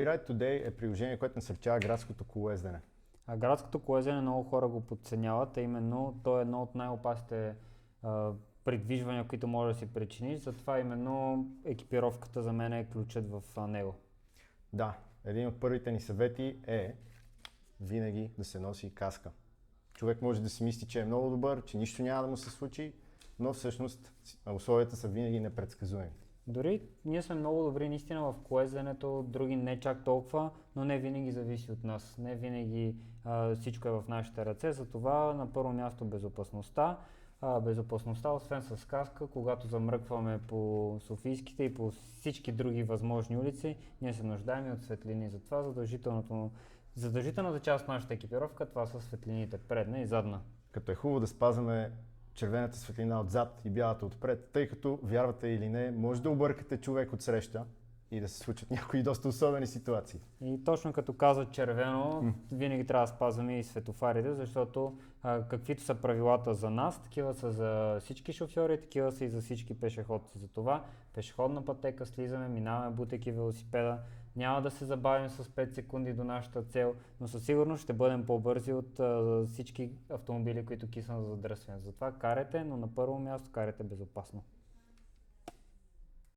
WeRide Today е приложение, което насърчава градското колоездене. А градското колоездене много хора го подценяват, а именно то е едно от най-опасните придвижвания, които може да си причиниш, затова именно екипировката за мен е ключът в него. Да, един от първите ни съвети е винаги да се носи каска. Човек може да си мисли, че е много добър, че нищо няма да му се случи, но всъщност условията са винаги непредсказуеми. Дори ние сме много добри наистина в колезденето, други не чак толкова, но не винаги зависи от нас. Не винаги всичко е в нашите ръце, затова на първо място безопасността. Безопасността, освен с каска, когато замръкваме по Софийските и по всички други възможни улици, ние се нуждаем и от светлини. Затова задължителната част от нашата екипировка, това са светлините предна и задна. Като е хубаво да спазваме червената светлина отзад и бялата отпред, тъй като, вярвате или не, може да объркате човек от среща и да се случат някои доста особени ситуации. И точно като казват червено, винаги трябва да спазваме и светофарите, защото каквито са правилата за нас, такива са за всички шофьори, такива са и за всички пешеходци. Затова пешеходна пътека слизаме, минаваме бутеки велосипеда, няма да се забавим с 5 секунди до нашата цел, но със сигурност ще бъдем по-бързи от всички автомобили, които киснат за задръстване. Затова карайте, но на първо място карайте безопасно.